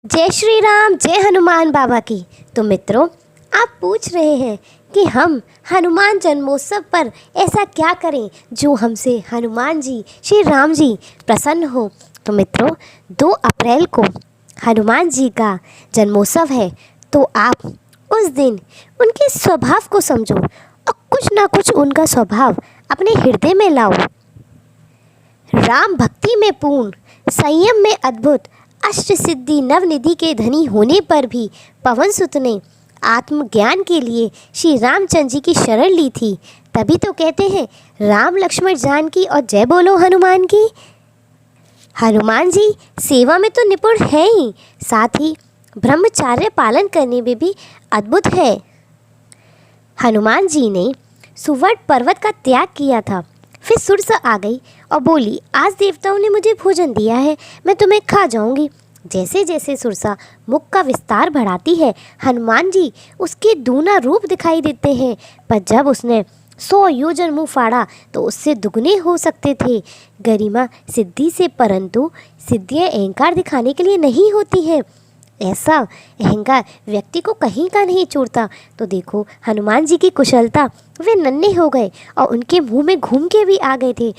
जय श्री राम, जय हनुमान बाबा की। तो मित्रों, आप पूछ रहे हैं कि हम हनुमान जन्मोत्सव पर ऐसा क्या करें जो हमसे हनुमान जी, श्री राम जी प्रसन्न हो। तो मित्रों, 2 अप्रैल को हनुमान जी का जन्मोत्सव है, तो आप उस दिन उनके स्वभाव को समझो और कुछ ना कुछ उनका स्वभाव अपने हृदय में लाओ। राम भक्ति में पूर्ण, संयम में अद्भुत, अष्ट सिद्धि नवनिधि के धनी होने पर भी पवन सुत ने आत्मज्ञान के लिए श्री रामचंद्र जी की शरण ली थी। तभी तो कहते हैं राम लक्ष्मण जानकी और जय बोलो हनुमान की। हनुमान जी सेवा में तो निपुण है ही, साथ ही ब्रह्मचार्य पालन करने में भी अद्भुत है। हनुमान जी ने सुवर्ण पर्वत का त्याग किया था। फिर सुरसा आ गई और बोली, आज देवताओं ने मुझे भोजन दिया है, मैं तुम्हें खा जाऊंगी। जैसे जैसे सुरसा मुख का विस्तार बढ़ाती है, हनुमान जी उसके दूना रूप दिखाई देते हैं। पर जब उसने 100 योजन मुँह फाड़ा तो उससे दुगने हो सकते थे। गरिमा सिद्धि से, परंतु सिद्धियाँ अहंकार दिखाने के लिए नहीं होती हैं। ऐसा अहंकार व्यक्ति को कहीं का नहीं छोड़ता। तो देखो हनुमान जी की कुशलता, वे नन्हे हो गए और उनके मुंह में घूम के भी आ गए थे।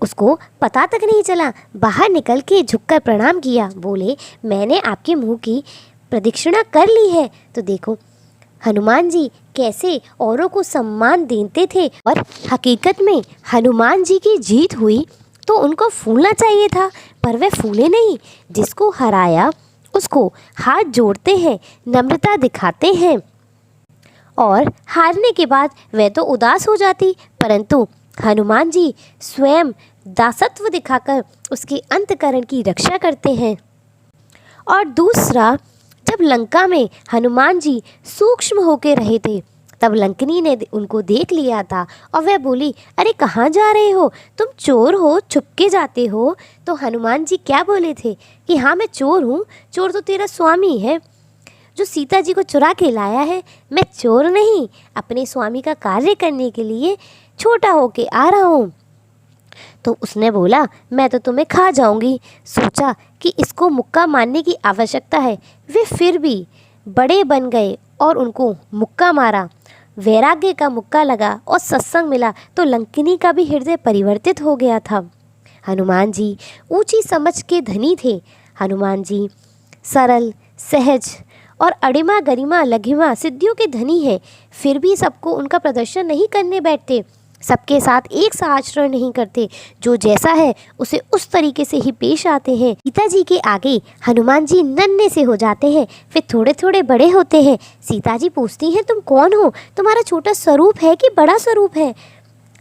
उसको पता तक नहीं चला। बाहर निकल के झुककर प्रणाम किया, बोले मैंने आपके मुंह की प्रदक्षिणा कर ली है। तो देखो हनुमान जी कैसे औरों को सम्मान देते थे। और हकीकत में हनुमान जी की जीत हुई तो उनको फूलना चाहिए था, पर वे फूले नहीं। जिसको हराया उसको हाथ जोड़ते हैं, नम्रता दिखाते हैं और हारने के बाद वह तो उदास हो जाती, परंतु हनुमान जी स्वयं दासत्व दिखाकर उसके अंतःकरण की रक्षा करते हैं। और दूसरा, जब लंका में हनुमान जी सूक्ष्म होकर रहे थे, तब लंकिनी ने उनको देख लिया था और वह बोली, अरे कहाँ जा रहे हो, तुम चोर हो, छुपके जाते हो। तो हनुमान जी क्या बोले थे कि हाँ मैं चोर हूँ, चोर तो तेरा स्वामी है जो सीता जी को चुरा के लाया है। मैं चोर नहीं, अपने स्वामी का कार्य करने के लिए छोटा होके आ रहा हूँ। तो उसने बोला मैं तो तुम्हें खा जाऊंगी। सोचा कि इसको मुक्का मारने की आवश्यकता है। वे फिर भी बड़े बन गए और उनको मुक्का मारा। वैराग्य का मुक्का लगा और सत्संग मिला तो लंकिनी का भी हृदय परिवर्तित हो गया था। हनुमान जी ऊंची समझ के धनी थे। हनुमान जी सरल, सहज और अड़िमा गरिमा लघिमा सिद्धियों के धनी हैं। फिर भी सबको उनका प्रदर्शन नहीं करने बैठते, सबके साथ एक सा आचरण नहीं करते। जो जैसा है उसे उस तरीके से ही पेश आते हैं। सीता जी के आगे हनुमान जी नन्हे से हो जाते हैं, फिर थोड़े थोड़े बड़े होते हैं। सीता जी पूछती हैं तुम कौन हो, तुम्हारा छोटा स्वरूप है कि बड़ा स्वरूप है।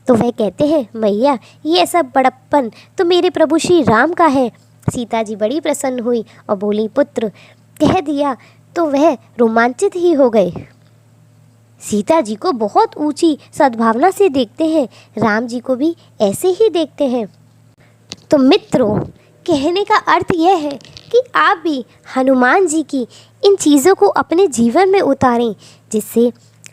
तो वह कहते हैं मैया ये सब बड़प्पन तो मेरे प्रभु श्री राम का है। सीता जी बड़ी प्रसन्न हुई और बोली पुत्र कह दिया तो वह रोमांचित ही हो गए। सीता जी को बहुत ऊंची सद्भावना से देखते हैं, राम जी को भी ऐसे ही देखते हैं। तो मित्रों, कहने का अर्थ यह है कि आप भी हनुमान जी की इन चीज़ों को अपने जीवन में उतारें, जिससे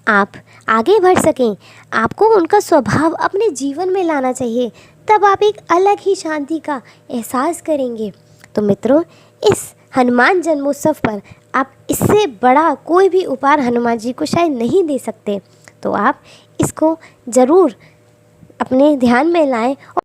आप आगे बढ़ सकें। आपको उनका स्वभाव अपने जीवन में लाना चाहिए, तब आप एक अलग ही शांति का एहसास करेंगे। तो मित्रों, इस हनुमान जन्मोत्सव पर आप इससे बड़ा कोई भी उपहार हनुमान जी को शायद नहीं दे सकते। तो आप इसको ज़रूर अपने ध्यान में लाएं।